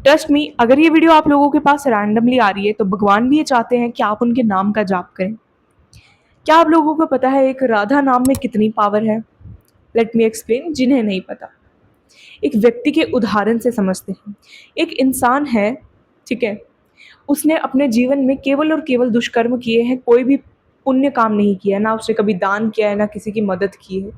Trust me, अगर ये video आप लोगों के पास रैंडमली आ रही है तो भगवान भी ये चाहते हैं कि आप उनके नाम का जाप करें। क्या आप लोगों को पता है एक राधा नाम में कितनी पावर है? लेट मी एक्सप्लेन जिन्हें नहीं पता। एक व्यक्ति के उदाहरण से समझते हैं। एक इंसान है, ठीक है, उसने अपने जीवन में केवल और केवल दुष्कर्म किए हैं, कोई भी पुण्य काम नहीं किया है, ना उसने कभी दान किया है, ना किसी की मदद की है।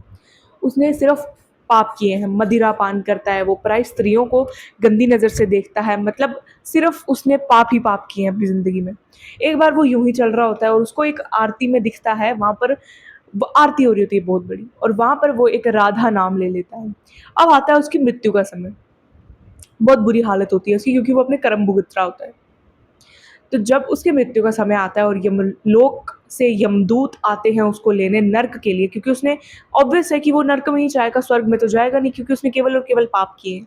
उसने सिर्फ पाप किए हैं। मदिरा पान करता है, वो पराई स्त्रियों को गंदी नज़र से देखता है, मतलब सिर्फ उसने पाप ही पाप किए हैं अपनी ज़िंदगी में। एक बार वो यूं ही चल रहा होता है और उसको एक आरती में दिखता है, वहाँ पर वो आरती हो रही होती है बहुत बड़ी, और वहाँ पर वो एक राधा नाम ले लेता है। अब आता है उसकी मृत्यु का समय। बहुत बुरी हालत होती है उसकी, क्योंकि वो अपने कर्म भुगत रहा होता है। तो जब उसकी मृत्यु का समय आता है और यमलोक से यमदूत आते हैं उसको लेने नर्क के लिए, क्योंकि उसने, ऑब्वियस है कि वो नर्क में ही जाएगा, स्वर्ग में तो जाएगा नहीं, क्योंकि उसने केवल और केवल पाप किए हैं।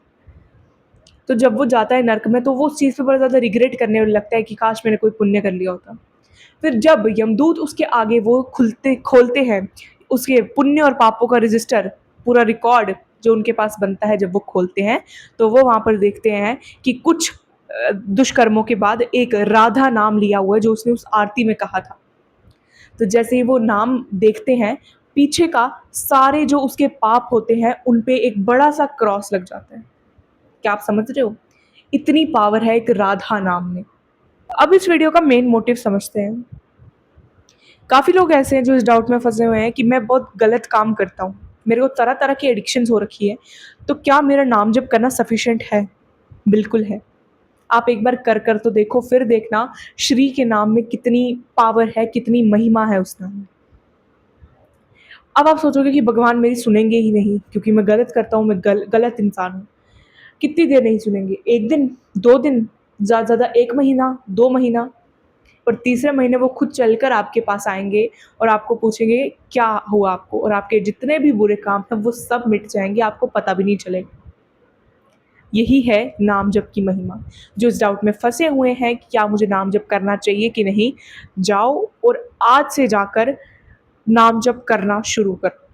तो जब वो जाता है नर्क में तो वो उस चीज़ पे बड़ा ज़्यादा रिग्रेट करने लगता है कि काश मैंने कोई पुण्य कर लिया होता। फिर जब यमदूत उसके आगे वो खुलते खोलते हैं, उसके पुण्य और पापों का रजिस्टर, पूरा रिकॉर्ड जो उनके पास बनता है, जब वो खोलते हैं तो वो वहाँ पर देखते हैं कि कुछ दुष्कर्मों के बाद एक राधा नाम लिया हुआ है जो उसने उस आरती में कहा था। तो जैसे ही वो नाम देखते हैं, पीछे का सारे जो उसके पाप होते हैं उन पे एक बड़ा सा क्रॉस लग जाता है। क्या आप समझ रहे हो? इतनी पावर है एक राधा नाम में। अब इस वीडियो का मेन मोटिव समझते हैं। काफ़ी लोग ऐसे हैं जो इस डाउट में फंसे हुए हैं कि मैं बहुत गलत काम करता हूँ, मेरे को तरह तरह की एडिक्शंस हो रखी है, तो क्या मेरा नाम जप करना सफिशिएंट है? बिल्कुल है। आप एक बार कर कर तो देखो, फिर देखना श्री के नाम में कितनी पावर है, कितनी महिमा है उस नाम में। अब आप सोचोगे कि भगवान मेरी सुनेंगे ही नहीं क्योंकि मैं गलत करता हूँ, मैं गलत इंसान हूँ। कितनी देर नहीं सुनेंगे? 1 दिन, 2 दिन, ज़्यादा से ज़्यादा 1 महीना, 2 महीना। और तीसरे महीने वो खुद चलकर आपके पास आएँगे और आपको पूछेंगे क्या हुआ आपको, और आपके जितने भी बुरे काम हैं वो सब मिट जाएँगे, आपको पता भी नहीं चलेगा। यही है नाम जप की महिमा। जो इस डाउट में फँसे हुए हैं कि क्या मुझे नाम जप करना चाहिए कि नहीं, जाओ और आज से जाकर नाम जप करना शुरू करो।